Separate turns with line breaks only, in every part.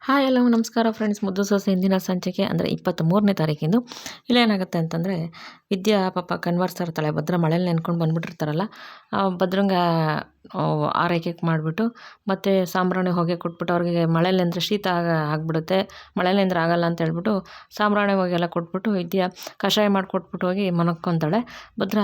Hi ಎಲ್ಲವೂ ನಮಸ್ಕಾರ friends. ಮುದ್ದು ಸೊಸೆ ಹಿಂದಿನ ಸಂಚಿಕೆ ಅಂದರೆ 23ನೇ ತಾರೀಕಿಂದು ಇಲ್ಲೇನಾಗುತ್ತೆ ಅಂತಂದರೆ, ವಿದ್ಯಾ ಪಾಪ ಕನ್ವರ್ಸ್ ಇರ್ತಾಳೆ. ಭದ್ರ ಮಳೇಲಿ ನೆನ್ಕೊಂಡು ಬಂದುಬಿಟ್ಟಿರ್ತಾರಲ್ಲ, ಭದ್ರಂಗ ಆರೈಕೆ ಮಾಡಿಬಿಟ್ಟು ಮತ್ತು ಸಾಂಬ್ರಾಣಿ ಹೊಗೆ ಕೊಟ್ಬಿಟ್ಟು ಅವ್ರಿಗೆ ಮಳೇಲಿ ಅಂದರೆ ಶೀತ ಆಗಿಬಿಡುತ್ತೆ. ಮಳೇಲಿ ಅಂದ್ರೆ ಆಗಲ್ಲ ಅಂತ ಹೇಳ್ಬಿಟ್ಟು ಸಾಂಬ್ರಾಣಿ ಹೊಗೆ ಎಲ್ಲ ಕೊಟ್ಬಿಟ್ಟು ವಿದ್ಯಾ ಕಷಾಯ ಮಾಡಿಕೊಟ್ಬಿಟ್ಟು ಹೋಗಿ ಮನಕ್ಕೊಂತಾಳೆ. ಭದ್ರ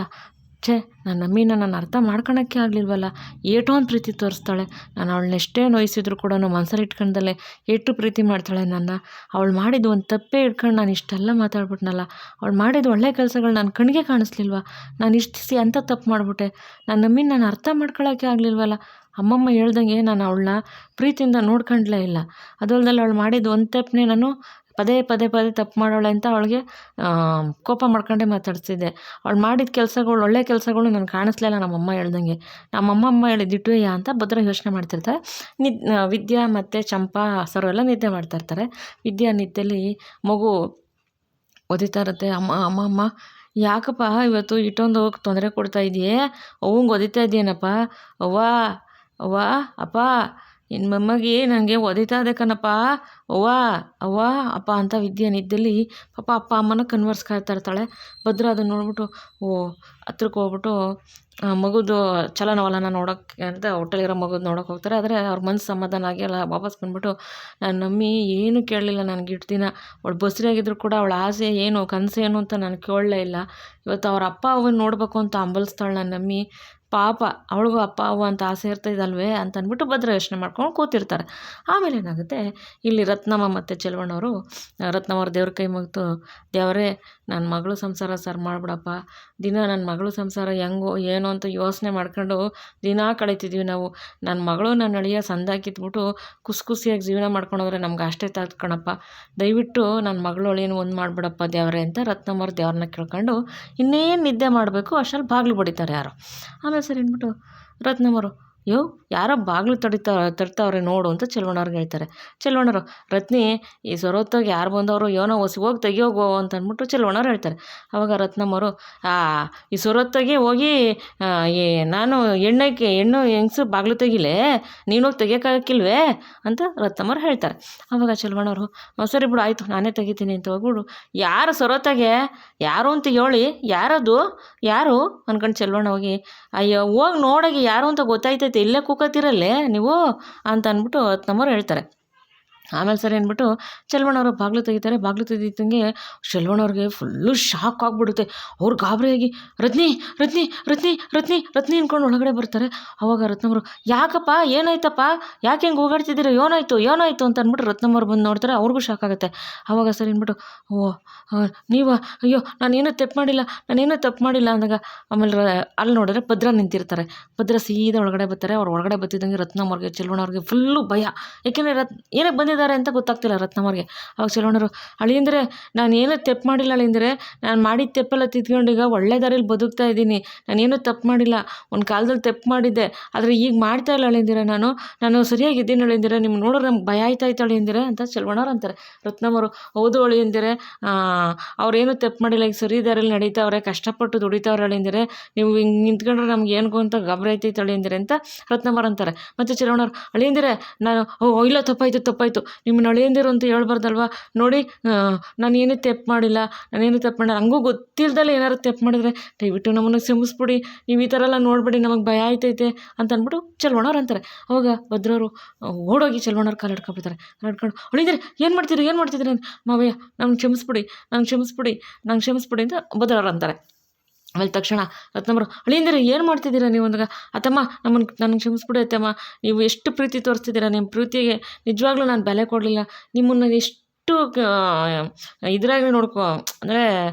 ನನ್ನ ಅಮ್ಮೀನ ನಾನು ಅರ್ಥ ಮಾಡ್ಕೊಳಕ್ಕೆ ಆಗಲಿಲ್ವಲ್ಲ, ಏಟೊಂದು ಪ್ರೀತಿ ತೋರಿಸ್ತಾಳೆ. ನಾನು ಅವಳನ್ನ ಎಷ್ಟೇ ನೋಯಿಸಿದ್ರು ಕೂಡ ಮನಸ್ಸಲ್ಲಿ ಇಟ್ಕೊಂಡಲ್ಲೇ ಎಷ್ಟು ಪ್ರೀತಿ ಮಾಡ್ತಾಳೆ ನನ್ನ. ಅವಳು ಮಾಡಿದ್ದು ಒಂದು ತಪ್ಪೇ ಇಟ್ಕೊಂಡು ನಾನು ಇಷ್ಟೆಲ್ಲ ಮಾತಾಡ್ಬಿಟ್ನಲ್ಲ. ಅವಳು ಮಾಡಿದ್ದು ಒಳ್ಳೆ ಕೆಲಸಗಳು ನನ್ನ ಕಣ್ಣಿಗೆ ಕಾಣಿಸ್ಲಿಲ್ವ. ನಾನು ಇಷ್ಟು ಅಂಥ ತಪ್ಪು ಮಾಡಿಬಿಟ್ಟೆ. ನನ್ನ ಅಮ್ಮೀನ ನಾನು ಅರ್ಥ ಮಾಡ್ಕೊಳಕ್ಕೆ ಆಗಲಿಲ್ವಲ್ಲ. ಅಮ್ಮಮ್ಮ ಹೇಳ್ದಂಗೆ ನಾನು ಅವಳನ್ನ ಪ್ರೀತಿಯಿಂದ ನೋಡ್ಕೊಂಡ್ಲೇ ಇಲ್ಲ. ಅದಲ್ದಲ್ಲಿ ಅವಳು ಮಾಡಿದ್ದು ಒಂದು ತಪ್ಪನೇ ನಾನು ಪದೇ ಪದೇ ಪದೇ ತಪ್ಪು ಮಾಡೋಳೆ ಅಂತ ಅವಳಿಗೆ ಕೋಪ ಮಾಡ್ಕೊಂಡೇ ಮಾತಾಡ್ತಿದ್ದೆ. ಅವಳು ಮಾಡಿದ ಕೆಲಸಗಳು, ಒಳ್ಳೆ ಕೆಲಸಗಳು ನನಗೆ ಕಾಣಿಸ್ಲಿಲ್ಲ ನಮ್ಮಮ್ಮ ಹೇಳ್ದಂಗೆ. ನಮ್ಮಮ್ಮ ಹೇಳಿದ್ದಿಟ್ಟುಯ್ಯ ಅಂತ ಭದ್ರ ಯೋಚನೆ ಮಾಡ್ತಿರ್ತಾರೆ. ವಿದ್ಯಾ ಮತ್ತು ಚಂಪಾ ಸರು ಎಲ್ಲ ನಿದ್ದೆ ಮಾಡ್ತಾಯಿರ್ತಾರೆ. ವಿದ್ಯಾ ನಿದ್ದೆಯಲ್ಲಿ ಮಗು ಒದಿತಾ ಇರುತ್ತೆ. ಅಮ್ಮ ಯಾಕಪ್ಪ ಇವತ್ತು ಇಷ್ಟೊಂದು ತೊಂದರೆ ಕೊಡ್ತಾ ಇದೆಯೇ? ಅವಂಗೆ ಒದಿತಾ ಇದೆಯೇನಪ್ಪ? ಅವ್ವ ಅಪ್ಪ ಇನ್ನು ಮೊಮ್ಮಗೆ ನನಗೆ ಒದಿತಾ ಇದೆ ಕಣಪ್ಪ, ಅವ್ವ ಅಪ್ಪ ಅಂತ ವಿದ್ಯಾ ನಿದ್ದೆಯಲ್ಲಿ ಪಾಪ ಅಪ್ಪ ಅಮ್ಮನ ಕನ್ವರ್ಸ್ಕೊಳ್ತಾ ಇರ್ತಾಳೆ. ಭದ್ರ ಅದನ್ನು ನೋಡ್ಬಿಟ್ಟು ಹತ್ರಕ್ಕೆ ಹೋಗ್ಬಿಟ್ಟು ಮಗುದು ಚಲನವಲನ ನೋಡೋಕ್ಕೆ ಅಂತ ಹೊಟ್ಟೆಲಿರೋ ಮಗುದು ನೋಡೋಕೆ ಹೋಗ್ತಾರೆ. ಆದರೆ ಅವ್ರ ಮನಸ್ಸು ಸಮಾಧಾನ ಆಗಿ ಎಲ್ಲ ವಾಪಸ್ ಬಂದುಬಿಟ್ಟು, ನನ್ನ ಮಮ್ಮಿ ಏನೂ ಕೇಳಲಿಲ್ಲ ನನಗೆ ಇಷ್ಟು ದಿನ. ಅವಳು ಬಸ್ರಿಯಾಗಿದ್ರು ಕೂಡ ಅವಳ ಆಸೆ ಏನು, ಕನಸು ಏನು ಅಂತ ನಾನು ಕೇಳಲೇ ಇಲ್ಲ. ಇವತ್ತು ಅವ್ರ ಅಪ್ಪ ಅವನ್ನ ನೋಡಬೇಕು ಅಂತ ಹಂಬಲಿಸ್ತಾಳೆ ನನ್ನ ಮಮ್ಮಿ. ಪಾಪ ಅವಳಿಗೂ ಅಪ್ಪ ಅವ್ವ ಅಂತ ಆಸೆ ಇರ್ತೈದಲ್ವೇ ಅಂತ ಅಂದ್ಬಿಟ್ಟು ಭದ್ರ ಯೋಚನೆ ಮಾಡ್ಕೊಂಡು ಕೂತಿರ್ತಾರೆ. ಆಮೇಲೆ ಏನಾಗುತ್ತೆ, ಇಲ್ಲಿ ರತ್ನಮ್ಮ ಮತ್ತು ಚೆಲುವಣ್ಣವರು ರತ್ನಮ್ಮವ್ರ ದೇವ್ರ ಕೈ ಮುಗಿದು, ದೇವರೇ ನನ್ನ ಮಗಳು ಸಂಸಾರ ಸರ್ ಮಾಡಿಬಿಡಪ್ಪ. ದಿನ ನನ್ನ ಮಗಳು ಸಂಸಾರ ಹೆಂಗೋ ಏನೋ ಅಂತ ಯೋಚನೆ ಮಾಡ್ಕೊಂಡು ದಿನ ಕಳೀತಿದ್ವಿ ನಾವು. ನನ್ನ ಮಗಳು ನನ್ನ ಅಳಿಯ ಸಂದಾಕಿತ್ಬಿಟ್ಟು ಖುಷಿಯಾಗಿ ಜೀವನ ಮಾಡ್ಕೊಂಡೋದ್ರೆ ನಮ್ಗೆ ಅಷ್ಟೇ ಕಣಪ್ಪ. ದಯವಿಟ್ಟು ನನ್ನ ಮಗಳು ಅಳಿಯನು ಒಂದು ಮಾಡಿಬಿಡಪ್ಪ ದೇವರೇ ಅಂತ ರತ್ನಮ್ಮವ್ರ ದೇವ್ರನ್ನ ಕೇಳ್ಕೊಂಡು ಇನ್ನೇನು ನಿದ್ದೆ ಮಾಡಬೇಕು ಅಷ್ಟರಲ್ಲಿ ಬಾಗಿಲು ಬಡಿತಾರೆ ಯಾರೋ. ಆಮೇಲೆ ಸರಿ ಅಂದ್ಬಿಟ್ಟು ರತ್ನಮ್ಮವರು, ಯಾರೋ ಬಾಗಿಲು ತಡ್ತಾವ್ರೆ ನೋಡು ಅಂತ ಚೆಲುವಣ್ಣವ್ರಿಗೆ ಹೇಳ್ತಾರೆ. ಚೆಲುವಣ್ಣರು, ರತ್ನಿ ಈ ಸೊರೊತ್ತಾಗಿ ಯಾರು ಬಂದವರು, ಏನೋ ಹೋಗಿ ತೆಗಿಯೋಗೋ ಅಂತ ಅಂದ್ಬಿಟ್ಟು ಚೆಲುವಣ್ಣವ್ರು ಹೇಳ್ತಾರೆ. ಆವಾಗ ರತ್ನಮ್ಮವರು, ಈ ಸೊರೊತ್ತಾಗಿ ಹೋಗಿ ನಾನು ಹೆಣ್ಣು ಹೆಂಗಸು ಬಾಗಿಲು ತೆಗಿಲೆ, ನೀನೋಗಿ ತೆಗಿಯೋಕ್ಕಾಗಕ್ಕಿಲ್ವೇ ಅಂತ ರತ್ನಮ್ಮವ್ರು ಹೇಳ್ತಾರೆ. ಆವಾಗ ಚೆಲುವಣ್ಣವರು, ಸರಿ ಬಿಡು ಆಯಿತು ನಾನೇ ತೆಗಿತೀನಿ ಅಂತ ಹೋಗ್ಬಿಡು, ಯಾರು ಸೊರೊತ್ತಾಗೆ ಯಾರು ಅಂತ ಹೇಳಿ, ಯಾರು ಅನ್ಕೊಂಡು ಚೆಲುವಣ್ಣ ಹೋಗಿ, ಅಯ್ಯೋ ಹೋಗಿ ನೋಡೋಗಿ ಯಾರು ಅಂತ ಗೊತ್ತಾಯ್ತೈತೆ, ಇಲ್ಲೇ ಕೂಕತ್ತಿರಲ್ಲೇ ನೀವು ಅಂತ ಅಂದ್ಬಿಟ್ಟು ರತ್ನಮ್ಮವ್ರು ಹೇಳ್ತಾರೆ. ಆಮೇಲೆ ಸರಿ ಅಂದ್ಬಿಟ್ಟು ಚೆಲುವಣ್ಣವರು ಬಾಗಿಲು ತೆಗಿತಾರೆ. ಬಾಗಿಲು ತೆಗಿದಂಗೆ ಚೆಲುವಣ್ಣವ್ರಿಗೆ ಫುಲ್ಲು ಶಾಕ್ ಆಗಿಬಿಡುತ್ತೆ. ಅವ್ರು ಗಾಬರಿಯಾಗಿ ರತ್ನಿ ರತ್ನಿ ರತ್ನಿ ರತ್ನಿ ರತ್ನಿ ಅಂದ್ಕೊಂಡು ಒಳಗಡೆ ಬರ್ತಾರೆ. ಆವಾಗ ರತ್ನಮ್ಮರು, ಯಾಕಪ್ಪ ಏನಾಯ್ತಪ್ಪ, ಯಾಕೆ ಹೆಂಗೆ ಹೋಗಾಡ್ತಿದ್ದೀರ, ಏನಾಯ್ತು ಅಂತ ಅಂದ್ಬಿಟ್ಟು ರತ್ನಮ್ಮವ್ರು ಬಂದು ನೋಡ್ತಾರೆ. ಅವ್ರಿಗೂ ಶಾಕ್ ಆಗುತ್ತೆ. ಆವಾಗ ಸರಿ ಅಂದ್ಬಿಟ್ಟು, ನೀವು ಅಯ್ಯೋ ನಾನೇನೂ ತಪ್ಪು ಮಾಡಿಲ್ಲ ಅಂದಾಗ ಆಮೇಲೆ ಅಲ್ಲಿ ನೋಡಿದ್ರೆ ಭದ್ರ ನಿಂತಿರ್ತಾರೆ. ಭದ್ರ ಸೀದಾ ಒಳಗಡೆ ಬರ್ತಾರೆ. ಅವ್ರು ಒಳಗಡೆ ಬರ್ತಿದ್ದಂಗೆ ರತ್ನಮ್ಮವ್ರಿಗೆ ಚೆಲುವಣ್ಣವ್ರಿಗೆ ಫುಲ್ಲು ಭಯ. ಏಕೆಂದರೆ ಏನಕ್ಕೆ ಬಂದಿದ್ದಾರೆ ಅಂತ ಗೊತ್ತಾಗ್ತಿಲ್ಲ ರತ್ನಮ್ಮವ್ರಿಗೆ. ಅವಾಗ ಚೆಲುವಣ್ಣರು, ಅಳಿಯಂದರೆ ನಾನು ಏನೂ ತಪ್ಪು ಮಾಡಿಲ್ಲ ಅಳಿಯಂದರೆ, ನಾನು ಮಾಡಿದ ತಪ್ಪೆಲ್ಲ ತಿದ್ಕೊಂಡು ಈಗ ಒಳ್ಳೆ ದಾರಿಯಲ್ಲಿ ಬದುಕ್ತಾ ಇದ್ದೀನಿ. ನಾನೇನೂ ತಪ್ಪು ಮಾಡಿಲ್ಲ. ಒಂದು ಕಾಲದಲ್ಲಿ ತಪ್ಪು ಮಾಡಿದ್ದೆ, ಆದರೆ ಈಗ ಮಾಡ್ತಾ ಇಲ್ಲ ಅಳಿಯಂದಿರ, ನಾನು ಸರಿಯಾಗಿದ್ದೀನಿ ಅಳಿಯಂದಿರ, ನಿಮ್ಗೆ ನೋಡಿದ್ರೆ ನಮ್ಗೆ ಭಯ ಆಯ್ತಾಯ್ತು ಅಳಿಯಂದಿರ ಅಂತ ಚೆಲುವಣ್ಣವ್ರು ಅಂತಾರೆ. ರತ್ನಮ್ಮವರು, ಹೌದು ಅಳಿಯಂದಿರೆ, ಅವ್ರೇನು ತಪ್ಪು ಮಾಡಿಲ್ಲ, ಈಗ ಸರಿ ದಾರಿಯಲ್ಲಿ ನಡೀತಾವ್ರೆ, ಕಷ್ಟಪಟ್ಟು ದುಡಿತಾವ್ರೆ ಅಳಿಯಂದಿರೆ, ನೀವು ಹಿಂಗೆ ನಿಂತ್ಕೊಂಡ್ರೆ ನಮ್ಗೆ ಏನಕ್ಕೂ ಅಂತ ಗಾಬರಿ ಆಯ್ತೈತೆ ಅಳಿಯಂದಿರೆ ಅಂತ ರತ್ನಮ್ಮವ್ರು ಅಂತಾರೆ. ಮತ್ತು ಚೆಲುವಣ್ಣವ್ರು, ಅಳಿಯಂದಿರೆ ನಾನು ಇಲ್ಲ ತಪ್ಪಾಯಿತು, ನಿಮ್ಮನ್ನ ಅಳಿಯಂದಿರು ಅಂತ ಹೇಳ್ಬಾರ್ದಲ್ವ, ನೋಡಿ ನಾನೇನು ತಪ್ಪು ಮಾಡಿಲ್ಲ, ಹಂಗೂ ಗೊತ್ತಿಲ್ದಲ್ಲ ಏನಾದ್ರು ತಪ್ಪು ಮಾಡಿದ್ರೆ ದಯವಿಟ್ಟು ನಮ್ಮನ್ನು ಕ್ಷಮಿಸ್ಬಿಡಿ, ನೀವು ಈ ಥರ ಎಲ್ಲ ನೋಡಬೇಡಿ, ನಮಗೆ ಭಯ ಆಯ್ತೈತೆ ಅಂತ ಅಂದ್ಬಿಟ್ಟು ಚೆಲುವಣ್ಣವ್ರು ಅಂತಾರೆ. ಅವಾಗ ಭದ್ರವರು ಓಡೋಗಿ ಚೆಲುವಣ್ಣವ್ರು ಕಾಲು ಹಿಡ್ಕೊಂಡ್ಬಿಡ್ತಾರೆ. ಅಳಿಯಂದಿರೆ ಏನು ಮಾಡ್ತಿದ್ದೀರಿ ಮಾವಯ್ಯ, ನಂಗೆ ಕ್ಷಮಿಸ್ಬಿಡಿ ಅಂತ ಭದ್ರವ್ರು ಅಂತಾರೆ. ಆಮೇಲೆ ತಕ್ಷಣ ರತ್ನಮ್ಮರು, ಅಳಿಯಂದಿರ ಏನು ಮಾಡ್ತಿದ್ದೀರಾ ನೀವು ಅಂದಾಗ, ಅತ್ತಮ್ಮ ನನಗೆ ಕ್ಷಮಿಸ್ಬಿಡಿ ಅತ್ತಮ್ಮ, ನೀವು ಎಷ್ಟು ಪ್ರೀತಿ ತೋರಿಸ್ತಿದ್ದೀರಾ, ನಿಮ್ಮ ಪ್ರೀತಿಗೆ ನಿಜವಾಗ್ಲೂ ನಾನು ಬೆಲೆ ಕೊಡಲಿಲ್ಲ, ನಿಮ್ಮನ್ನು ಎಷ್ಟು ಇದ್ರಾಗಿ ಅಂದರೆ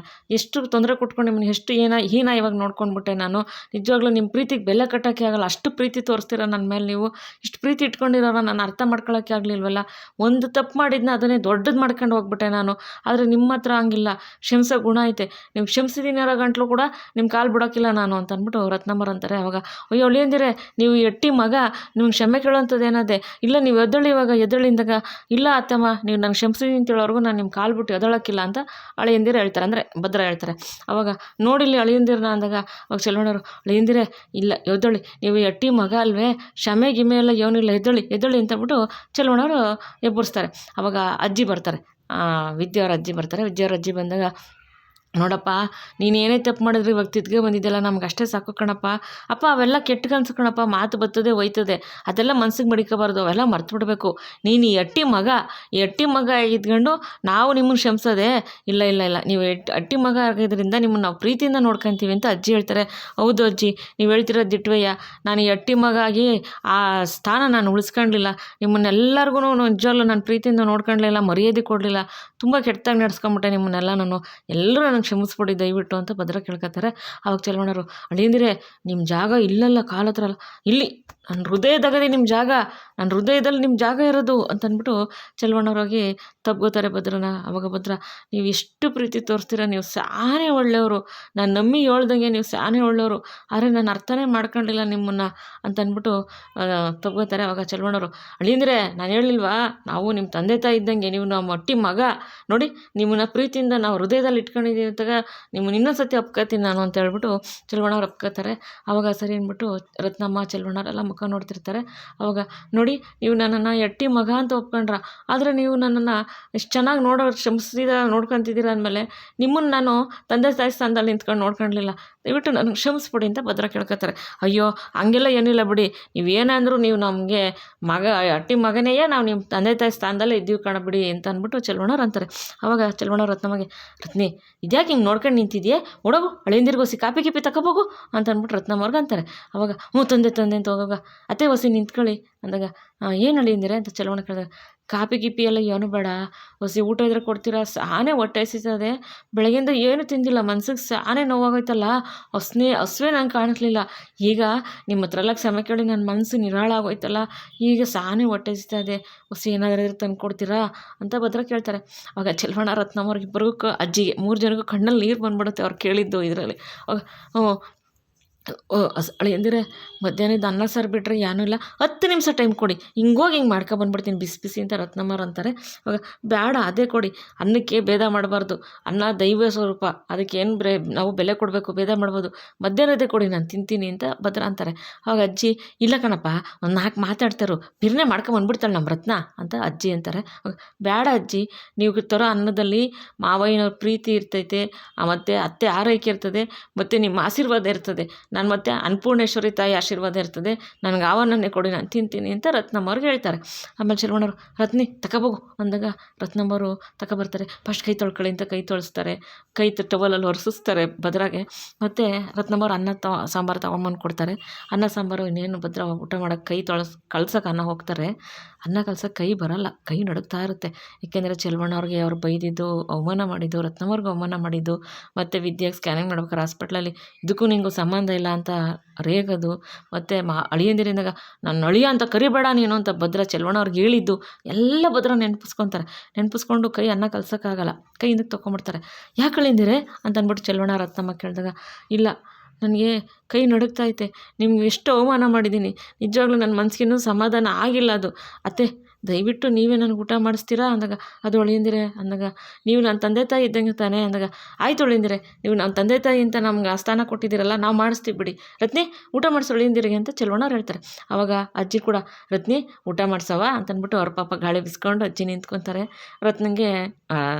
ಎಷ್ಟು ತೊಂದರೆ ಕೊಟ್ಕೊಂಡು ನಿಮ್ಮನ್ನು ಎಷ್ಟು ಹೀನ ಇವಾಗ ನೋಡ್ಕೊಂಡ್ಬಿಟ್ಟೆ ನಾನು. ನಿಜವಾಗ್ಲೂ ನಿಮ್ಮ ಪ್ರೀತಿಗೆ ಬೆಲೆ ಕಟ್ಟೋಕ್ಕೆ ಆಗಲ್ಲ, ಅಷ್ಟು ಪ್ರೀತಿ ತೋರಿಸ್ತೀರ ನನ್ನ ಮೇಲೆ. ನೀವು ಇಷ್ಟು ಪ್ರೀತಿ ಇಟ್ಕೊಂಡಿರೋರ ನಾನು ಅರ್ಥ ಮಾಡ್ಕೊಳ್ಳೋಕ್ಕೆ ಆಗಲಿಲ್ವಲ್ಲ. ಒಂದು ತಪ್ಪು ಮಾಡಿದ್ನ ಅದನ್ನೇ ದೊಡ್ಡದು ಮಾಡ್ಕೊಂಡು ಹೋಗ್ಬಿಟ್ಟೆ ನಾನು. ಆದರೆ ನಿಮ್ಮ ಹತ್ರ ಹಂಗಿಲ್ಲ, ಕ್ಷಮಿಸೋ ಗುಣ ಐತೆ. ನೀವು ಕ್ಷಮಿಸಿದ್ದೀನಿ ಅನ್ನೋ ಗಂಟ್ಲು ಕೂಡ ನಿಮ್ಮ ಕಾಲು ಬಿಡೋಕ್ಕಿಲ್ಲ ನಾನು ಅಂತ ಅಂದ್ಬಿಟ್ಟು ರತ್ನಮ್ಮರು ಅಂತಾರೆ. ಅವಾಗ ಅಯ್ಯೋ ಅಳಿಯಂದಿರೆ, ನೀವು ಎಟ್ಟಿ ಮಗ, ನಿಮ್ಗೆ ಕ್ಷಮೆ ಕೇಳೋವಂಥದ್ದು ಏನಾದೆ, ಇಲ್ಲ ನೀವು ಎದ್ದೇಳಿ ಇವಾಗ ಎದ್ದೇಳಿಂದಾಗ, ಇಲ್ಲ ಅತ್ತಮ್ಮ ನೀವು ನಾನು ಕ್ಷಮಿಸಿದ್ದೀನಿ ಅಂತ ಹೇಳೋರ್ಗು ನಾನು ನಿಮ್ಮ ಕಾಲು ಬಿಟ್ಟು ಎದೊಳಕ್ಕಿಲ್ಲ ಅಂತ ಅಳಿಯಂದಿರು ಹೇಳ್ತಾರೆ, ಅಂದರೆ ಭದ್ರ ಹೇಳ್ತಾರೆ. ಅವಾಗ ನೋಡಿಲ್ಲಿ ಅಳಿಯಂದಿರನ್ನ ಅಂದಾಗ ಅವಾಗ ಚೆಲುವಣ್ಣವರು, ಅಳಿಯಂದಿರೇ ಇಲ್ಲ ಎದ್ದೊಳಿ, ನೀವು ಎಟ್ಟಿ ಮಗ ಅಲ್ವೇ, ಕ್ಷಮೆ ಗಿಮೆ ಎಲ್ಲ ಏನಿಲ್ಲ, ಎದ್ದೊಳಿ ಅಂತಂದ್ಬಿಟ್ಟು ಚೆಲುವಣ್ಣವರು ಎಬ್ಬರಿಸ್ತಾರೆ. ಅವಾಗ ಅಜ್ಜಿ ಬರ್ತಾರೆ, ವಿದ್ಯೆಯವ್ರ ಅಜ್ಜಿ ಬರ್ತಾರೆ. ವಿದ್ಯೆಯವ್ರ ಅಜ್ಜಿ ಬಂದಾಗ, ನೋಡಪ್ಪ ನೀನು ಏನೇ ತಪ್ಪು ಮಾಡಿದ್ರಿ ಇವಾಗ ತಿದ್ಗೆ ಬಂದಿದ್ದೆಲ್ಲ ನಮ್ಗೆ ಅಷ್ಟೇ ಸಾಕು ಕಣಪ್ಪ. ಅಪ್ಪ ಅವೆಲ್ಲ ಕೆಟ್ಟ ಕನಸು ಕಣಪ್ಪ, ಮಾತು ಬರ್ತದೆ ಹೋಯ್ತದೆ, ಅದೆಲ್ಲ ಮನ್ಸಿಗೆ ಮಡಿಕೋಬಾರ್ದು, ಅವೆಲ್ಲ ಮರ್ತು ಬಿಡಬೇಕು. ನೀನು ಈ ಅಟ್ಟಿ ಮಗ ಇದ್ಕೊಂಡು ನಾವು ನಿಮ್ಮನ್ನು ಕ್ಷಮಿಸೋದೆ ಇಲ್ಲ, ನೀವು ಅಟ್ಟಿ ಮಗ ಆಗಿದ್ದರಿಂದ ನಿಮ್ಮನ್ನು ನಾವು ಪ್ರೀತಿಯಿಂದ ನೋಡ್ಕೊತೀವಿ ಅಂತ ಅಜ್ಜಿ ಹೇಳ್ತಾರೆ. ಹೌದು ಅಜ್ಜಿ, ನೀವು ಹೇಳ್ತಿರೋದು ದಿಟ್ವಯ್ಯ, ನಾನು ಈ ಅಟ್ಟಿ ಮಗ ಆಗಿ ಆ ಸ್ಥಾನ ನಾನು ಉಳಿಸ್ಕೊಳ್ಳಿಲ್ಲ, ನಿಮ್ಮನ್ನೆಲ್ಲರಿಗೂ ನಿಜವಾಗ್ಲೂ ನಾನು ಪ್ರೀತಿಯಿಂದ ನೋಡ್ಕೊಳ್ಳಿಲ್ಲ, ಮರ್ಯಾದೆ ಕೊಡಲಿಲ್ಲ, ತುಂಬ ಕೆಟ್ಟದಾಗಿ ನಡೆಸ್ಕೊಂಬಿಟ್ಟೆ ನಿಮ್ಮನ್ನೆಲ್ಲ, ನಾನು ಎಲ್ಲರೂ ನನಗೆ ಕ್ಷಮಿಸ್ಬಿಡಿ ದಯವಿಟ್ಟು ಅಂತ ಭದ್ರ ಕೇಳ್ಕೊತಾರೆ. ಅವಾಗ ಚೆಲುವಣ್ಣವರು, ಅಳಿಯಂದಿರೇ ನಿಮ್ಮ ಜಾಗ ಇಲ್ಲಲ್ಲ, ಕಾಲ ಹತ್ರ ಅಲ್ಲ, ಇಲ್ಲಿ ನನ್ನ ಹೃದಯದಾಗದೆ ನಿಮ್ಮ ಜಾಗ, ನನ್ನ ಹೃದಯದಲ್ಲಿ ನಿಮ್ಮ ಜಾಗ ಇರೋದು ಅಂತಂದ್ಬಿಟ್ಟು ಚೆಲುವಣ್ಣವ್ರಾಗಿ ತಬ್ಗೋತಾರೆ ಭದ್ರನ. ಅವಾಗ ಭದ್ರ, ನೀವು ಎಷ್ಟು ಪ್ರೀತಿ ತೋರಿಸ್ತೀರ, ನೀವು ಸಾನೇ ಒಳ್ಳೆಯವರು, ನಾನು ನಂಬಿ ಹೇಳ್ದಂಗೆ ನೀವು ಸಾನೇ ಒಳ್ಳೆಯವರು, ಆದರೆ ನಾನು ಅರ್ಥನೇ ಮಾಡ್ಕೊಂಡಿಲ್ಲ ನಿಮ್ಮನ್ನು ಅಂತಂದ್ಬಿಟ್ಟು ತಬ್ಗೋತಾರೆ. ಅವಾಗ ಚೆಲುವಣ್ಣವರು, ಅಳಿಯಂದಿರೇ ನಾನು ಹೇಳಿಲ್ವಾ, ನಾವು ನಿಮ್ಮ ತಂದೆ ತಾಯಿ ಇದ್ದಂಗೆ, ನೀವು ನಮ್ಮ ಅಟ್ಟಿ ಮಗ, ನೋಡಿ ನಿಮ್ಮನ್ನ ಪ್ರೀತಿಯಿಂದ ನಾವು ಹೃದಯದಲ್ಲಿ ಇಟ್ಕೊಂಡಿದ್ದೀವಿ ಅಂತಾಗ ನಿಮ್ಮನ್ನ ಇನ್ನೊಂದು ಸತಿ ಒಪ್ಕೋತೀನಿ ನಾನು ಅಂತ ಹೇಳ್ಬಿಟ್ಟು ಚೆಲುವಣ್ಣವ್ರು ಒಪ್ಕೋತಾರೆ. ಅವಾಗ ಸರಿ ಅಂದ್ಬಿಟ್ಟು ರತ್ನಮ್ಮ ಚೆಲುವಣ್ಣವರೆಲ್ಲ ಮುಖ ನೋಡ್ತಿರ್ತಾರೆ. ಅವಾಗ ನೋಡಿ, ನೀವು ನನ್ನನ್ನು ಎಟ್ಟಿ ಮಗ ಅಂತ ಒಪ್ಕೊಂಡ್ರ, ಆದರೆ ನೀವು ನನ್ನನ್ನು ಎಷ್ಟು ಚೆನ್ನಾಗಿ ನೋಡ್ಕೊತಿದ್ದೀರ ಅಂದಮೇಲೆ ನಿಮ್ಮನ್ನು ನಾನು ತಂದೆ ತಾಯಿ ಸ್ಥಾನದಲ್ಲಿ ನಿಂತ್ಕೊಂಡು ನೋಡ್ಕೊಳ್ಳಿಲ್ಲ, ದಯವಿಟ್ಟು ನನಗೆ ಕ್ಷಮಿಸ್ಬಿಡಿ ಅಂತ ಭದ್ರ ಕೇಳ್ಕೊತಾರೆ. ಅಯ್ಯೋ ಹಂಗೆಲ್ಲ ಏನಿಲ್ಲ ಬಿಡಿ, ನೀವೇನಂದ್ರು ನೀವು ನಮಗೆ ಅಟ್ಟಿ ಮಗನೇ, ನಾವು ನಿಮ್ಮ ತಂದೆ ತಾಯಿ ಸ್ಥಾನದಲ್ಲೇ ಇದ್ದೀವಿ ಕಣಬಿಡಿ ಅಂತ ಅಂದ್ಬಿಟ್ಟು ಚೆಲುವಣ್ಣವ್ರು ಅಂತಾರೆ. ಅವಾಗ ಚೆಲುವಣ್ಣವ್ರು ರತ್ನಮ್ಮಗೆ, ರತ್ನಿ ಇದ್ಯಾಕೆ ಹಿಂಗೆ ನೋಡ್ಕೊಂಡು ನಿಂತಿದ್ಯೆ, ಒಡಗು ಅಳಿಯಂದಿರ್ಗೋಸಿ ಕಾಪಿ ತಗೋಬೋಗು ಅಂತ ಅಂದ್ಬಿಟ್ಟು ರತ್ನಮ್ಮವ್ರಿಗೆ ಅಂತಾರೆ. ಅವಾಗ ತಂದೆ ಅಂತ ಹೋಗಾಗ, ಅತ್ತೆ ಹೊಸಿ ನಿಂತ್ಕೊಳ್ಳಿ ಅಂದಾಗ, ಏನು ಅಳಿಯಂದಿರೆ ಅಂತ ಚೆಲುವಣ್ಣ ಕೇಳಿದಾಗ, ಕಾಪಿ ಎಲ್ಲ ಏನು ಬೇಡ ಹೊಸಿ, ಊಟ ಇದ್ರೆ ಕೊಡ್ತೀರಾ, ಸಾನೇ ಹೊಟ್ಟೆ ಹಸಿತದೆ, ಬೆಳಗ್ಗೆಯಿಂದ ಏನು ತಿಂದಿಲ್ಲ, ಮನ್ಸಿಗೆ ಸಾನೇ ನೋವಾಗೋಯ್ತಲ್ಲ, ಹಸುವೇ ನಂಗೆ ಕಾಣಿಸ್ಲಿಲ್ಲ, ಈಗ ನಿಮ್ಮ ಹತ್ರ ಎಲ್ಲ ಕ್ಷಮೆ ಕೇಳಿ ನನ್ನ ಮನಸ್ಸು ನಿರಾಳ ಆಗೋಯ್ತಲ್ಲ, ಈಗ ಸಾನೇ ಹೊಟ್ಟೆ ಹಸಿತದೆ, ಹೊಸಿ ಏನಾದರೂ ತಂದು ಕೊಡ್ತೀರಾ ಅಂತ ಭದ್ರ ಕೇಳ್ತಾರೆ. ಆವಾಗ ಚೆಲುವಣ್ಣ ರತ್ನಮ್ಮವ್ರಿಗೆ ಇಬ್ಬರಿಗೂ ಅಜ್ಜಿಗೆ 3 ಜನಕ್ಕೂ ಕಣ್ಣಲ್ಲಿ ನೀರು ಬಂದ್ಬಿಡುತ್ತೆ ಅವ್ರು ಕೇಳಿದ್ದು ಇದರಲ್ಲಿ. ಅಳಿಯಂದಿರೆ ಮಧ್ಯಾಹ್ನದ ಅನ್ನ ಸಾರು ಬಿಟ್ಟರೆ ಏನೂ ಇಲ್ಲ, 10 ನಿಮಿಷ ಟೈಮ್ ಕೊಡಿ, ಹಿಂಗೋಗಿ ಹಿಂಗೆ ಮಾಡ್ಕೊಬಂದ್ಬಿಡ್ತೀನಿ ಬಿಸಿ ಅಂತ ರತ್ನಮ್ಮವ್ರು ಅಂತಾರೆ. ಅವಾಗ ಬೇಡ ಅದೇ ಕೊಡಿ, ಅನ್ನಕ್ಕೆ ಭೇದ ಮಾಡಬಾರ್ದು, ಅನ್ನ ದೈವ ಸ್ವರೂಪ, ಅದಕ್ಕೆ ಏನು ನಾವು ಬೆಲೆ ಕೊಡಬೇಕು, ಭೇದ ಮಾಡ್ಬೋದು, ಮಧ್ಯಾಹ್ನದೇ ಕೊಡಿ ನಾನು ತಿಂತೀನಿ ಅಂತ ಭದ್ರ ಅಂತಾರೆ. ಅವಾಗ ಅಜ್ಜಿ, ಇಲ್ಲ ಕಣಪ್ಪ ಒಂದು 4 ಮಾತಾಡ್ತಾರೋ ಬಿರ್ನೆ ಮಾಡ್ಕೊಂಬಂದ್ಬಿಡ್ತಾಳೆ ನಮ್ಮ ರತ್ನ ಅಂತ ಅಜ್ಜಿ ಅಂತಾರೆ. ಬೇಡ ಅಜ್ಜಿ, ನೀವು ತರೋ ಅನ್ನದಲ್ಲಿ ಮಾವಯ್ಯನವ್ರ ಪ್ರೀತಿ ಇರ್ತೈತೆ, ಮತ್ತು ಅತ್ತೆ ಆರೈಕೆ ಇರ್ತದೆ, ಮತ್ತು ನಿಮ್ಮ ಆಶೀರ್ವಾದ ಇರ್ತದೆ, ನಾನು ಮತ್ತು ಅನ್ನಪೂರ್ಣೇಶ್ವರಿ ತಾಯಿ ಆಶೀರ್ವಾದ ಇರ್ತದೆ, ನನಗೆ ಆವರಣನೇ ಕೊಡಿ ನಾನು ತಿಂತೀನಿ ಅಂತ ರತ್ನಮ್ಮವ್ರಿಗೆ ಹೇಳ್ತಾರೆ. ಆಮೇಲೆ ಚೆಲುವಣ್ಣವ್ರು, ರತ್ನಿ ತಗೋಬೋಗು ಅಂದಾಗ ರತ್ನಮ್ಮವರು ತಗೊಬರ್ತಾರೆ. ಫಸ್ಟ್ ಕೈ ತೊಳ್ಕೊಳ್ಳಿ ಅಂತ ಕೈ ತೊಳಿಸ್ತಾರೆ, ಕೈ ಟವಲಲ್ಲಿ ಒರೆಸಿಸ್ತಾರೆ ಭದ್ರಾಗೆ. ಮತ್ತು ರತ್ನಮ್ಮವ್ರು ಅನ್ನ ಸಾಂಬಾರು ತೊಗೊಂಬಂದು ಕೊಡ್ತಾರೆ. ಅನ್ನ ಸಾಂಬಾರು ಇನ್ನೇನು ಭದ್ರ ಊಟ ಮಾಡೋಕ್ಕೆ ಕೈ ಕಳ್ಸೋಕೆ ಅನ್ನ ಹೋಗ್ತಾರೆ. ಅನ್ನ ಕಲ್ಸೋಕ್ಕೆ ಕೈ ಬರೋಲ್ಲ, ಕೈ ನಡುಗ್ತಾ ಇರುತ್ತೆ. ಏಕೆಂದರೆ ಚೆಲುವಣ್ಣವ್ರಿಗೆ ಅವ್ರು ಬೈದಿದ್ದು, ಅವಮಾನ ಮಾಡಿದ್ದು, ರತ್ನಮ್ಮವ್ರಿಗೆ ಅವಮಾನ ಮಾಡಿದ್ದು, ಮತ್ತು ವಿದ್ಯೆಗೆ ಸ್ಕ್ಯಾನಿಂಗ್ ಮಾಡ್ಬೇಕಾರೆ ಹಾಸ್ಪಿಟ್ಲಲ್ಲಿ ಇದಕ್ಕೂ ನಿಂಗೂ ಸಂಬಂಧ ಇಲ್ಲ ಅಂತ ರೇಗೋದು, ಮತ್ತು ಅಳಿಯಂದಿರಿಂದಾಗ ನಾನು ಅಳಿಯ ಅಂತ ಕರಿಬೇಡ ನೀನು ಅಂತ ಭದ್ರ ಚೆಲುವಣ್ಣವ್ರಿಗೆ ಹೇಳಿದ್ದು ಎಲ್ಲ ಭದ್ರ ನೆನಪಿಸ್ಕೊಂಡು ಕೈ ಅನ್ನ ಕಲ್ಸೋಕ್ಕಾಗಲ್ಲ, ಕೈ ಹಿಂದಕ್ಕೆ ತೊಗೊಂಬಿಡ್ತಾರೆ. ಯಾಕೆ ಅಳಿಯಂದಿರೆ ಅಂತ ಅಂದ್ಬಿಟ್ಟು ಚೆಲುವಣ್ಣ ರತ್ನಮ್ಮ ಕೇಳಿದಾಗ, ಇಲ್ಲ ನನಗೆ ಕೈ ನಡುಗ್ತೈತೆ, ನಿಮ್ಗೆ ಎಷ್ಟು ಅವಮಾನ ಮಾಡಿದ್ದೀನಿ, ನಿಜವಾಗ್ಲೂ ನನ್ನ ಮನಸ್ಸಿಗಿನ್ನೂ ಸಮಾಧಾನ ಆಗಿಲ್ಲ ಅದು, ಅತ್ತೆ ದಯವಿಟ್ಟು ನೀವೇ ನನಗೆ ಊಟ ಮಾಡಿಸ್ತೀರಾ ಅಂದಾಗ, ಅದು ಅಳಿಯಂದಿರೆ ಅಂದಾಗ, ನೀವು ನನ್ನ ತಂದೆ ತಾಯಿ ಇದ್ದಂಗೆ ತಾನೇ ಅಂದಾಗ, ಆಯ್ತು ಅಳಿಯಂದಿರೆ ನೀವು ನಮ್ಮ ತಂದೆ ತಾಯಿ ಅಂತ ನಮ್ಗೆ ಆಸ್ಥಾನ ಕೊಟ್ಟಿದ್ದೀರಲ್ಲ, ನಾವು ಮಾಡಿಸ್ತೀವಿ ಬಿಡಿ, ರತ್ನಿ ಊಟ ಮಾಡಿಸೋ ಅಳಿಯಂದಿರಿಗೆ ಅಂತ ಚೆಲುವಣ್ಣವ್ರು ಹೇಳ್ತಾರೆ. ಆವಾಗ ಅಜ್ಜಿ ಕೂಡ, ರತ್ನಿ ಊಟ ಮಾಡ್ಸವ ಅಂತಂದ್ಬಿಟ್ಟು ಅವ್ರ ಪಾಪ ಗಾಳಿ ಬಿಸ್ಕೊಂಡು ಅಜ್ಜಿ ನಿಂತ್ಕೊತಾರೆ.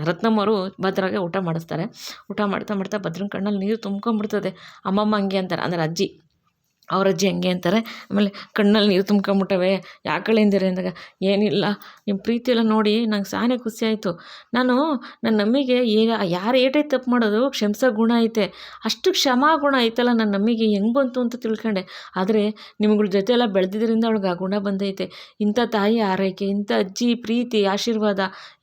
ರತ್ನಮ್ಮವರು ಭದ್ರಾಗೆ ಊಟ ಮಾಡಿಸ್ತಾರೆ. ಊಟ ಮಾಡ್ತಾ ಭದ್ರನ ಕಣ್ಣಲ್ಲಿ ನೀರು ತುಂಬ್ಕೊಂಡ್ಬಿಡ್ತದೆ. ಅಮ್ಮಮ್ಮ ಹಂಗೆ ಅಂತಾರೆ, ಅಂದರೆ ಅಜ್ಜಿ, ಅವ್ರ ಅಜ್ಜಿ ಹಂಗೆ ಅಂತಾರೆ. ಆಮೇಲೆ ಕಣ್ಣಲ್ಲಿ ನೀರು ತುಂಬ್ಕೊಂಬಿಟ್ಟವೆ, ಯಾಕೆ ಅಳಿಯಂದಿರೆ ಅಂದಾಗ, ಏನಿಲ್ಲ ನಿಮ್ಮ ಪ್ರೀತಿಯೆಲ್ಲ ನೋಡಿ ನಂಗೆ ಸಾನೇ ಖುಷಿ ಆಯಿತು, ನಾನು ನನ್ನ ನಮ್ಮಿಗೆ ಯಾರು ಏಟೇ ತಪ್ಪು ಮಾಡೋದು ಕ್ಷಮಿಸೋ ಗುಣ ಐತೆ, ಅಷ್ಟು ಕ್ಷಮಾ ಗುಣ ಐತಲ್ಲ ನನ್ನ ನಮ್ಮಿಗೆ ಹೆಂಗೆ ಬಂತು ಅಂತ ತಿಳ್ಕೊಂಡೆ, ಆದರೆ ನಿಮ್ಗಳ ಜೊತೆ ಎಲ್ಲ ಬೆಳೆದಿದ್ದರಿಂದ ಅವಳಿಗೆ ಆ ಗುಣ ಬಂದೈತೆ. ಇಂಥ ತಾಯಿ ಆರೈಕೆ, ಇಂಥ ಅಜ್ಜಿ ಪ್ರೀತಿ ಆಶೀರ್ವಾದ,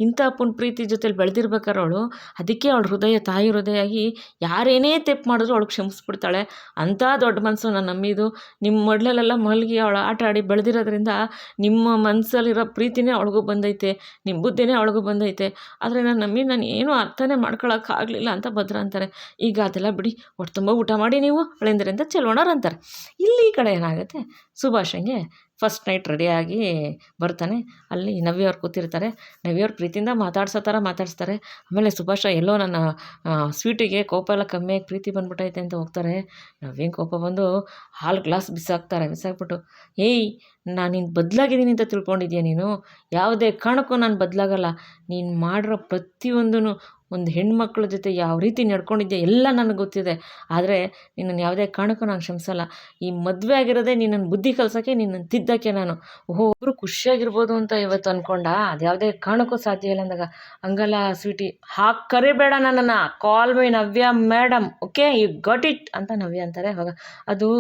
ಇಂಥ ಅಪ್ಪನ ಪ್ರೀತಿ ಜೊತೆಲಿ ಬೆಳೆದಿರ್ಬೇಕಾರೆ ಅವಳು, ಅದಕ್ಕೆ ಅವಳ ಹೃದಯ ತಾಯಿ ಹೃದಯ ಆಗಿ ಯಾರೇನೇ ತಪ್ಪು ಮಾಡಿದ್ರು ಅವಳು ಕ್ಷಮಿಸ್ಬಿಡ್ತಾಳೆ. ಅಂಥ ದೊಡ್ಡ ಮನಸ್ಸು ನನ್ನ ನಮ್ಮಿದು. ನಿಮ್ಮ ಮೊಡ್ಲಲ್ಲೆಲ್ಲ ಮಲಗಿ ಅವಳು ಆಟ ಆಡಿ ಬೆಳೆದಿರೋದ್ರಿಂದ ನಿಮ್ಮ ಮನಸ್ಸಲ್ಲಿರೋ ಪ್ರೀತಿನೇ ಅವಳಿಗೂ ಬಂದೈತೆ, ನಿಮ್ಮ ಬುದ್ಧಿನೇ ಅವಳಿಗೂ ಬಂದೈತೆ, ಆದರೆ ನಾನು ಏನೂ ಅರ್ಥನೇ ಮಾಡ್ಕೊಳಕ್ಕಾಗಲಿಲ್ಲ ಅಂತ ಭದ್ರ ಅಂತಾರೆ. ಈಗ ಅದೆಲ್ಲ ಬಿಡಿ, ಹೊಟ್ಟೆ ತುಂಬ ಊಟ ಮಾಡಿ ನೀವು ಅಳಿಯಂದಿರೆ ಅಂತ ಚೆಲುವಣ್ಣವ್ರು ಅಂತಾರೆ. ಇಲ್ಲಿ ಈ ಕಡೆ ಏನಾಗುತ್ತೆ, ಸುಭಾಷಂಗೆ ಫಸ್ಟ್ ನೈಟ್ ರೆಡಿಯಾಗಿ ಬರ್ತಾನೆ. ಅಲ್ಲಿ ನವ್ಯವ್ರು ಕೂತಿರ್ತಾರೆ. ನವ್ಯವ್ರು ಪ್ರೀತಿಯಿಂದ ಮಾತಾಡ್ಸೋ ಥರ ಮಾತಾಡಿಸ್ತಾರೆ. ಆಮೇಲೆ ಸುಭಾಷ ಎಲ್ಲೋ ನನ್ನ ಸ್ವೀಟಿಗೆ ಕೋಪ ಎಲ್ಲ ಕಮ್ಮಿಯಾಗಿ ಪ್ರೀತಿ ಬಂದ್ಬಿಟ್ಟೈತೆ ಅಂತ ಹೋಗ್ತಾರೆ. ನವ್ಯಂಗೆ ಕೋಪ ಬಂದು ಹಾಲು ಗ್ಲಾಸ್ ಬಿಸಾಕ್ಬಿಟ್ಟು, ಏಯ್ ನಾನು ನೀನು ಬದಲಾಗಿದ್ದೀನಿ ಅಂತ ತಿಳ್ಕೊಂಡಿದ್ಯಾ ನೀನು? ಯಾವುದೇ ಕಾರಣಕ್ಕೂ ನಾನು ಬದಲಾಗಲ್ಲ. ನೀನು ಮಾಡಿರೋ ಪ್ರತಿಯೊಂದೂ ಒಂದು ಹೆಣ್ಮಕ್ಳ ಜೊತೆ ಯಾವ ರೀತಿ ನಡ್ಕೊಂಡಿದ್ದೆ ಎಲ್ಲ ನನಗೆ ಗೊತ್ತಿದೆ. ಆದರೆ ನಿನ್ನನ್ನು ಯಾವುದೇ ಕಾರಣಕ್ಕೂ ನಾನು ಕ್ಷಮಿಸಲ್ಲ. ಈ ಮದುವೆ ಆಗಿರೋದೇ ನಿನ್ನನ್ನು ಬುದ್ಧಿ ಕಲ್ಸೋಕ್ಕೆ, ನಿನ್ನನ್ನು ತಿದ್ದೋಕ್ಕೆ ನಾನು. ಓಹೋ, ಒಬ್ಬರು ಖುಷಿಯಾಗಿರ್ಬೋದು ಅಂತ ಇವತ್ತು ಅಂದ್ಕೊಂಡ, ಅದು ಯಾವುದೇ ಕಾರಣಕ್ಕೂ ಸಾಧ್ಯ ಇಲ್ಲ ಅಂದಾಗ, ಹಂಗಲ್ಲ ಸ್ವೀಟಿ, ಹಾಗೆ ಕರಿಬೇಡ ನನ್ನನ್ನು, call me Navya madam, okay, you got it ಅಂತ ನವ್ಯ ಅಂತಾರೆ. ಅವಾಗ ಅದು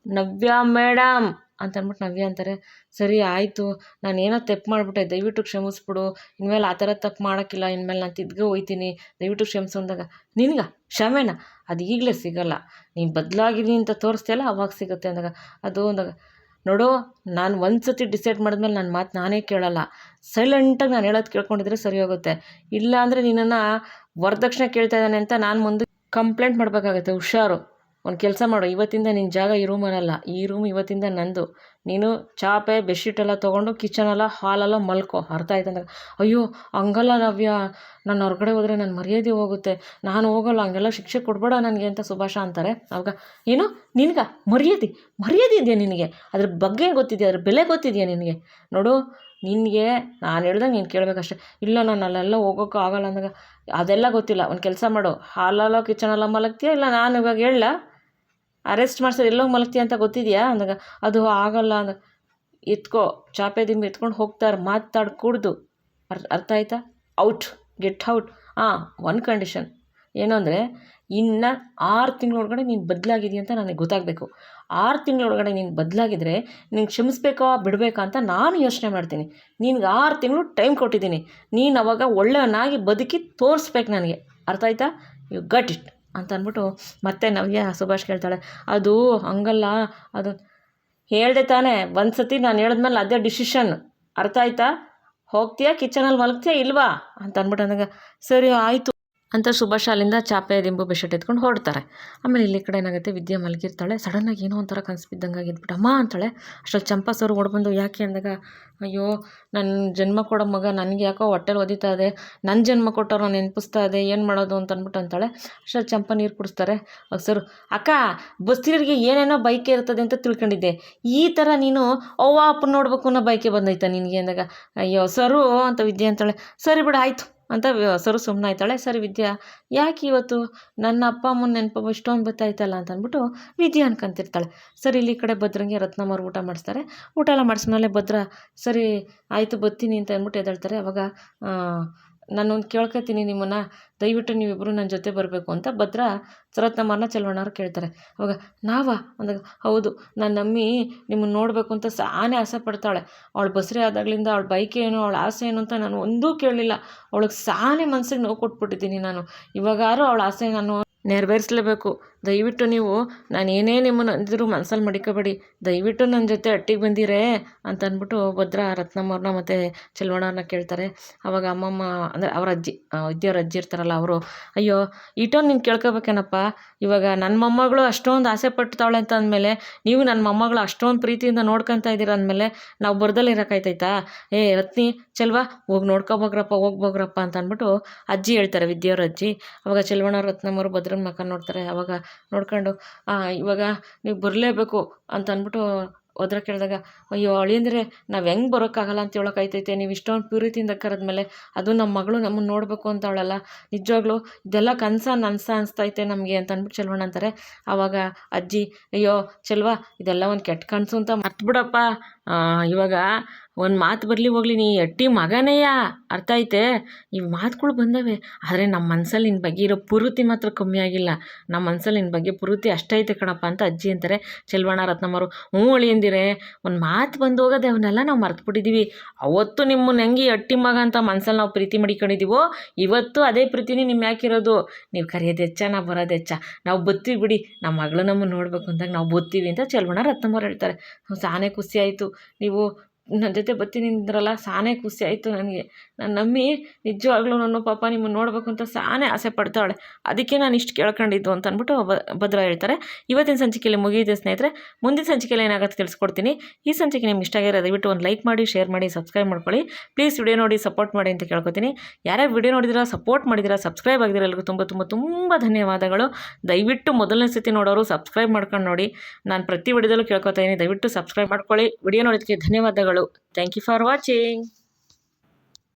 ನವ್ಯ ಮೇಡಮ್ ಅಂತ ಅಂದ್ಬಿಟ್ಟು ನವ್ಯ ಅಂತಾರೆ. ಸರಿ ಆಯಿತು, ನಾನೇನೋ ತಪ್ಪು ಮಾಡಿಬಿಟ್ಟೆ, ದಯವಿಟ್ಟು ಕ್ಷಮಿಸ್ಬಿಡು, ಇನ್ಮೇಲೆ ಆ ಥರ ತಪ್ಪು ಮಾಡೋಕ್ಕಿಲ್ಲ, ಇನ್ಮೇಲೆ ನಾನು ತಿದ್ಗೆ ಹೋಯ್ತೀನಿ, ದಯವಿಟ್ಟು ಕ್ಷಮಿಸು ಅಂದಾಗ, ನಿನಗ ಕ್ಷಮೆನ ಅದು ಈಗಲೇ ಸಿಗೋಲ್ಲ, ನೀನು ಬದಲಾಗಿದ್ದೀನಿ ಅಂತ ತೋರಿಸ್ತೀಯಲ್ಲ ಅವಾಗ ಸಿಗುತ್ತೆ ಅಂದಾಗ, ಅದು ಅಂದಾಗ, ನೋಡು ನಾನು ಒಂದು ಸತಿ ಡಿಸೈಡ್ ಮಾಡಿದ್ಮೇಲೆ ನನ್ನ ಮಾತು ನಾನೇ ಕೇಳಲ್ಲ, ಸೈಲೆಂಟಾಗಿ ನಾನು ಹೇಳೋದು ಕೇಳ್ಕೊಂಡಿದ್ರೆ ಸರಿ ಹೋಗುತ್ತೆ. ಇಲ್ಲ ಅಂದರೆ ನಿನ್ನನ್ನು ವರದಕ್ಷಿಣೆ ಕೇಳ್ತಾ ಇದ್ದಾನೆ ಅಂತ ನಾನು ಮುಂದೆ ಕಂಪ್ಲೇಂಟ್ ಮಾಡಬೇಕಾಗತ್ತೆ. ಹುಷಾರು, ಒಂದು ಕೆಲಸ ಮಾಡು, ಇವತ್ತಿಂದ ನಿನ್ನ ಜಾಗ ಈ ರೂಮಲ್ಲ, ಈ ರೂಮ್ ಇವತ್ತಿಂದ ನಂದು. ನೀನು ಚಾಪೆ ಬೆಡ್ಶೀಟೆಲ್ಲ ತೊಗೊಂಡು ಕಿಚನೆಲ್ಲ ಹಾಲೆಲ್ಲ ಮಲ್ಕೋ, ಅರ್ಥ ಆಯ್ತು ಅಂದಾಗ, ಅಯ್ಯೋ ಹಂಗಲ್ಲ ನವ್ಯ, ನಾನು ಹೊರಗಡೆ ಹೋದರೆ ನನ್ನ ಮರ್ಯಾದೆ ಹೋಗುತ್ತೆ, ನಾನು ಹೋಗಲ್ಲ, ಹಂಗೆಲ್ಲ ಶಿಕ್ಷೆ ಕೊಡಬೇಡ ನನಗೆ ಅಂತ ಸುಭಾಷ ಅಂತಾರೆ. ಅವಾಗ ಏನು ನಿನಗೆ ಮರ್ಯಾದೆ ಇದೆಯಾ ನಿನಗೆ? ಅದ್ರ ಬಗ್ಗೆ ಗೊತ್ತಿದೆಯಾ, ಅದ್ರ ಬೆಲೆ ಗೊತ್ತಿದೆಯಾ ನಿನಗೆ? ನೋಡು, ನಿನಗೆ ನಾನು ಹೇಳ್ದಂಗೆ ನೀನು ಕೇಳಬೇಕಷ್ಟೆ. ಇಲ್ಲ ನಾನು ಅಲ್ಲೆಲ್ಲ ಹೋಗೋಕ್ಕೂ ಆಗಲ್ಲ ಅಂದಾಗ, ಅದೆಲ್ಲ ಗೊತ್ತಿಲ್ಲ, ಒಂದು ಕೆಲಸ ಮಾಡು, ಹಾಲಲ್ಲೋ ಕಿಚನೆಲ್ಲ ಮಲಗ್ತೀಯಾ, ಇಲ್ಲ ನಾನು ಇವಾಗ ಹೇಳ ಅರೆಸ್ಟ್ ಮಾಡ್ಸೋದು ಎಲ್ಲೋಗಿ ಮಲಗ್ತೀಯ ಅಂತ ಗೊತ್ತಿದೆಯಾ ಅಂದಾಗ, ಅದು ಆಗಲ್ಲ ಅಂದಾಗ, ಎತ್ಕೋ ಚಾಪೆ ದಿಂಬು ಎತ್ಕೊಂಡು ಹೋಗ್ತಾರೆ, ಮಾತಾಡಿ ಕುಡ್ದು, ಅರ್ಥ ಆಯ್ತಾ? Out, get out. ಒಂದು ಕಂಡೀಷನ್ ಏನು ಅಂದರೆ, ಇನ್ನು 6 ತಿಂಗಳೊಳಗಡೆ ನೀನು ಬದಲಾಗಿದೆಯಾ ಅಂತ ನನಗೆ ಗೊತ್ತಾಗಬೇಕು. 6 ತಿಂಗಳೊಳಗಡೆ ನೀನು ಬದಲಾಗಿದ್ರೆ ನೀನು ಕ್ಷಮಿಸ್ಬೇಕಾ ಬಿಡಬೇಕಾ ಅಂತ ನಾನು ಯೋಚನೆ ಮಾಡ್ತೀನಿ. ನಿನ್ಗೆ 6 ತಿಂಗಳು ಟೈಮ್ ಕೊಟ್ಟಿದ್ದೀನಿ, ನೀನು ಅವಾಗ ಒಳ್ಳೆಯವನಾಗಿ ಬದುಕಿ ತೋರಿಸ್ಬೇಕು ನನಗೆ, ಅರ್ಥ ಆಯ್ತಾ? ಯು ಗಟ್ ಇಟ್ ಅಂತ ಅಂದ್ಬಿಟ್ಟು ಮತ್ತೆ ನವ್ಯ ಸುಭಾಷ್ ಕೇಳ್ತಾಳೆ. ಅದು ಹಂಗಲ್ಲ, ಅದು ಹೇಳ್ದೆ ತಾನೇ, ಒಂದು ಸತಿ ನಾನು ಹೇಳಿದ್ಮೇಲೆ ಅದೇ ಡಿಸಿಷನ್, ಅರ್ಥ ಆಯ್ತಾ? ಹೋಗ್ತೀಯಾ ಕಿಚನಲ್ಲಿ ಮಲಗ್ತೀಯಾ ಇಲ್ವಾ ಅಂತ ಅಂದ್ಬಿಟ್ಟು ಅಂದಾಗ, ಸರಿ ಆಯಿತು ಅಂತ ಸುಭಾಷ ಅಲ್ಲಿಂದ ಚಾಪೆ ದಿಂಬು ಬೆಡ್ಶೀಟ್ ಎತ್ಕೊಂಡು ಹೊರಡ್ತಾರೆ. ಆಮೇಲೆ ಇಲ್ಲಿ ಕಡೆ ಏನಾಗುತ್ತೆ, ವಿದ್ಯೆ ಮಲಗಿರ್ತಾಳೆ. ಸಡನ್ನಾಗಿ ಏನೋ ಒಂಥರ ಕನಸು ಬಿದ್ದಂಗೆ ಆಗಿದ್ಬಿಟ್ಟು ಅಮ್ಮ ಅಂತಾಳೆ. ಅಷ್ಟರಲ್ಲಿ ಚಂಪಾ ಸರ್ ಓಡ್ಬಂದು ಯಾಕೆ ಅಂದಾಗ, ಅಯ್ಯೋ ನನ್ನ ಜನ್ಮ ಕೊಡೋ ಮಗ ನನಗೆ ಯಾಕೋ ಹೊಟ್ಟೆಲಿ ಒದಿತಾ ಇದೆ, ನನ್ನ ಜನ್ಮ ಕೊಟ್ಟವ್ರು ನೆನಪಿಸ್ತಾ ಇದೆ, ಏನು ಮಾಡೋದು ಅಂತ ಅಂದ್ಬಿಟ್ಟು ಅಂತಾಳೆ. ಅಷ್ಟರಲ್ಲಿ ಚಂಪಾ ನೀರು ಕುಡಿಸ್ತಾರೆ. ಸರ್, ಅಕ್ಕ ಬಸ್ತಿರಿಗೆ ಏನೇನೋ ಬೈಕೆ ಇರ್ತದೆ ಅಂತ ತಿಳ್ಕೊಂಡಿದ್ದೆ, ಈ ಥರ ನೀನು ಅವ್ವ ಅಪ್ಪನ ನೋಡ್ಬೇಕು ಅನ್ನೋ ಬೈಕೆ ಬಂದೈತಾ ನಿನಗೆ ಅಂದಾಗ, ಅಯ್ಯೋ ಸರು ಅಂತ ವಿದ್ಯೆ ಅಂತಾಳೆ. ಸರಿ ಬಿಡು ಆಯಿತು ಅಂತ ಸರು ಸುಮ್ಮನೆ ಆಯ್ತಾಳೆ. ಸರಿ ವಿದ್ಯಾ, ಯಾಕೆ ಇವತ್ತು ನನ್ನ ಅಪ್ಪ ಅಮ್ಮನ ನೆನಪು ಇಷ್ಟೊಂದು ಬತ್ತಾಯ್ತಲ್ಲ ಅಂತ ಅಂದ್ಬಿಟ್ಟು ವಿದ್ಯಾ ಅನ್ಕೊಂತಿರ್ತಾಳೆ. ಸರಿ ಇಲ್ಲಿ ಕಡೆ ಭದ್ರಂಗೆ ರತ್ನಮ್ಮವ್ರು ಊಟ ಮಾಡಿಸ್ತಾರೆ. ಊಟ ಎಲ್ಲ ಮಾಡಿಸ್ಮೇಲೆ ಭದ್ರ ಸರಿ ಆಯಿತು ಬರ್ತೀನಿ ಅಂತ ಅಂದ್ಬಿಟ್ಟು ಎದ್ದೇಳ್ತಾರೆ. ಅವಾಗ ನಾನೊಂದು ಕೇಳ್ಕೊತೀನಿ ನಿಮ್ಮನ್ನು, ದಯವಿಟ್ಟು ನೀವಿಬ್ಬರು ನನ್ನ ಜೊತೆ ಬರಬೇಕು ಅಂತ ಭದ್ರ ರತ್ನಮ್ಮವ್ರನ್ನ ಚೆಲುವಣ್ಣವ್ರು ಕೇಳ್ತಾರೆ. ಅವಾಗ ನಾವಾ ಅಂದಾಗ, ಹೌದು, ನನ್ನ ಅಮ್ಮಿ ನಿಮ್ಮನ್ನು ನೋಡಬೇಕು ಅಂತ ಸಾನೇ ಆಸೆ ಪಡ್ತಾಳೆ. ಅವಳು ಬಸರಿ ಆದಾಗಲಿಂದ ಅವಳ ಬೈಕೆ ಏನು, ಅವಳ ಆಸೆ ಏನು ಅಂತ ನಾನು ಒಂದೂ ಕೇಳಲಿಲ್ಲ. ಅವಳಿಗೆ ಸಾನೇ ಮನಸ್ಸಿಗೆ ನೋವು ಕೊಟ್ಬಿಟ್ಟಿದ್ದೀನಿ ನಾನು. ಇವಾಗಾರು ಅವಳ ಆಸೆ ನಾನು ನೆರವೇರಿಸಲೇಬೇಕು. ದಯವಿಟ್ಟು ನೀವು ನಾನು ಏನೇ ನಿಮ್ಮನ್ನು ಅಂದಿದ್ರು ಮನಸ್ಸಲ್ಲಿ ಮಡಿಕೋಬೇಡಿ, ದಯವಿಟ್ಟು ನನ್ನ ಜೊತೆ ಅಟ್ಟಿಗೆ ಬಂದಿರೇ ಅಂತ ಅಂದ್ಬಿಟ್ಟು ಭದ್ರ ರತ್ನಮ್ಮವ್ರನ್ನ ಮತ್ತು ಚೆಲುವಣ್ಣವ್ರನ್ನ ಕೇಳ್ತಾರೆ. ಆವಾಗ ಅಮ್ಮಮ್ಮ ಅಂದರೆ ಅವ್ರ ಅಜ್ಜಿ, ವಿದ್ಯೆಯವ್ರ ಅಜ್ಜಿ ಇರ್ತಾರಲ್ಲ ಅವರು, ಅಯ್ಯೋ ಇಟೊಂದು ನೀನು ಕೇಳ್ಕೊಬೇಕೇನಪ್ಪ, ಇವಾಗ ನನ್ನ ಮೊಮ್ಮಗಳು ಅಷ್ಟೊಂದು ಆಸೆ ಪಡ್ತಾವಳೆ ಅಂತ ಅಂದಮೇಲೆ ನೀವು ನನ್ನ ಮೊಮ್ಮಗಳು ಅಷ್ಟೊಂದು ಪ್ರೀತಿಯಿಂದ ನೋಡ್ಕೊತಾ ಇದ್ದೀರ ಅಂದಮೇಲೆ ನಾವು ಬರ್ದಲ್ಲಿ ಇರೋಕ್ಕಾಯ್ತೈತಾ? ರತ್ನಿ ಚೆಲ್ವಾ ಹೋಗಿ ಹೋಗ್ಬೋಗ್ರಪ್ಪ ಅಂತ ಅಂದ್ಬಿಟ್ಟು ಅಜ್ಜಿ ಹೇಳ್ತಾರೆ, ವಿದ್ಯೆಯವ್ರ ಅಜ್ಜಿ. ಅವಾಗ ಚೆಲುವಣ್ಣವ್ರ ರತ್ನಮ್ಮವ್ರು ಭದ್ರನ ಮಕ್ಕ ನೋಡ್ತಾರೆ. ಅವಾಗ ನೋಡ್ಕೊಂಡು ಇವಾಗ ನೀವು ಬರಲೇಬೇಕು ಅಂತ ಅಂದ್ಬಿಟ್ಟು ಹೋದ್ರೆ ಕೇಳಿದಾಗ, ಅಯ್ಯೋ ಅಳಿಯಂದರೆ ನಾವು ಹೆಂಗೆ ಬರೋಕ್ಕಾಗಲ್ಲ ಅಂತ ಹೇಳೋಕ್ಕಾಯ್ತೈತೆ, ನೀವು ಇಷ್ಟೊಂದು ಪ್ಯೂರಿತಿಯಿಂದ ಕರೆದ್ಮೇಲೆ, ಅದು ನಮ್ಮ ಮಗಳು ನಮ್ಮನ್ನು ನೋಡಬೇಕು ಅಂತ ಅವಳಲ್ಲ, ನಿಜವಾಗ್ಲೂ ಇದೆಲ್ಲ ನನಸ ಅನಿಸ್ತೈತೆ ನಮಗೆ ಅಂತ ಅಂದ್ಬಿಟ್ಟು ಚೆಲುವಣ್ಣ ಅಂತಾರೆ. ಆವಾಗ ಅಜ್ಜಿ, ಅಯ್ಯೋ ಚೆಲ್ವಾ ಇದೆಲ್ಲ ಒಂದು ಕೆಟ್ಟ ಕನಸು ಅಂತ ಮರ್ತ್ಬಿಡಪ್ಪ, ಇವಾಗ ಒಂದು ಮಾತು ಬರಲಿ ಹೋಗ್ಲಿ, ನೀ ಅಟ್ಟಿ ಮಗನೇಯ, ಅರ್ಥ ಐತೆ, ಈ ಮಾತುಗಳು ಬಂದವೆ, ಆದರೆ ನಮ್ಮ ಮನಸ್ಸಲ್ಲಿ ನಿನ್ನ ಬಗ್ಗೆ ಇರೋ ಪೂರ್ತಿ ಮಾತ್ರ ಕಮ್ಮಿ ಆಗಿಲ್ಲ, ನಮ್ಮ ಮನಸ್ಸಲ್ಲಿ ನಿನ್ನ ಬಗ್ಗೆ ಪೂರ್ತಿ ಅಷ್ಟೈತೆ ಕಣಪ್ಪ ಅಂತ ಅಜ್ಜಿ ಅಂತಾರೆ. ಚೆಲುವಣ್ಣ ರತ್ನಮ್ಮರು, ಅಳಿಯಂದಿರೆ ಒಂದು ಮಾತು ಬಂದು ಹೋಗೋದೆ, ಅವನ್ನೆಲ್ಲ ನಾವು ಮರ್ತ್ಬಿಟ್ಟಿದ್ದೀವಿ. ಅವತ್ತು ನಿಮ್ಮನ್ನ ಹೆಂಗೆ ಅಟ್ಟಿ ಮಗ ಅಂತ ಮನಸ್ಸಲ್ಲಿ ನಾವು ಪ್ರೀತಿ ಮಾಡಿಕೊಂಡಿದ್ದೀವೋ, ಇವತ್ತು ಅದೇ ಪ್ರೀತಿನೇ ನಿಮ್ಮ ಯಾಕಿರೋದು. ನೀವು ಕರೆಯೋದು ಹೆಚ್ಚ, ನಾವು ಬರೋದು ಹೆಚ್ಚ, ನಾವು ಬತ್ತೀವಿ ಬಿಡಿ, ನಮ್ಮ ಮಗಳು ನಮ್ಮನ್ನು ನೋಡಬೇಕು ಅಂದಾಗ ನಾವು ಬತ್ತೀವಿ ಅಂತ ಚೆಲುವಣ್ಣ ರತ್ನಮ್ಮವ್ರು ಹೇಳ್ತಾರೆ. ಸಾನೇ ಖುಷಿ ಆಯಿತು, ನೀವು ನನ್ನ ಜೊತೆ ಬರ್ತೀನಿ ಅಂದ್ರಲ್ಲ ಸಾನೇ ಖುಷಿ ಆಯಿತು ನನಗೆ. ನಾನು ನಮ್ಮಿ ನಿಜವಾಗ್ಲೂ ನಾನು ಪಾಪ ನಿಮ್ಮನ್ನು ನೋಡಬೇಕು ಅಂತ ಸಾನೇ ಆಸೆ ಪಡ್ತಾಳೆ, ಅದಕ್ಕೆ ನಾನು ಇಷ್ಟು ಕೇಳ್ಕೊಂಡಿದ್ದು ಅಂತ ಅಂದ್ಬಿಟ್ಟು ಭದ್ರ ಹೇಳ್ತಾರೆ. ಇವತ್ತಿನ ಸಂಚಿಕೆಯಲ್ಲಿ ಮುಗಿಯುತ್ತೆ ಸ್ನೇಹಿತರೆ. ಮುಂದಿನ ಸಂಚಿಕೆಯಲ್ಲಿ ಏನಾಗುತ್ತೆ ತಿಳಿಸ್ಕೊಡ್ತೀನಿ. ಈ ಸಂಚಿಕೆ ನಿಮ್ಗೆ ಇಷ್ಟ ಆಗಿರೋ ದಯವಿಟ್ಟು ಒಂದು ಲೈಕ್ ಮಾಡಿ, ಶೇರ್ ಮಾಡಿ, ಸಬ್ಸ್ಕ್ರೈಬ್ ಮಾಡ್ಕೊಳ್ಳಿ. ಪ್ಲೀಸ್ ವಿಡಿಯೋ ನೋಡಿ ಸಪೋರ್ಟ್ ಮಾಡಿ ಅಂತ ಕೇಳ್ಕೊತೀನಿ. ಯಾರ್ಯಾರು ವಿಡಿಯೋ ನೋಡಿದಿರಾ, ಸಪೋರ್ಟ್ ಮಾಡಿದಿರಾ, ಸಬ್ಸ್ಕ್ರೈಬ್ ಆಗಿದ್ದೀರಾ ಎಲ್ಲರಿಗೂ ತುಂಬ ತುಂಬ ತುಂಬ ಧನ್ಯವಾದಗಳು. ದಯವಿಟ್ಟು ಮೊದಲನೇ ಸತಿ ನೋಡೋರು ಸಬ್ಸ್ಕ್ರೈಬ್ ಮಾಡ್ಕೊಂಡು ನೋಡಿ. ನಾನು ಪ್ರತಿ ವಿಡಿಯೋದಲ್ಲೂ ಕೇಳ್ಕೊತಾ ಇದ್ದೀನಿ, ದಯವಿಟ್ಟು ಸಬ್ಸ್ಕ್ರೈಬ್ ಮಾಡ್ಕೊಳ್ಳಿ. ವಿಡಿಯೋ ನೋಡೋದಕ್ಕೆ ಧನ್ಯವಾದಗಳು. Thank you for watching.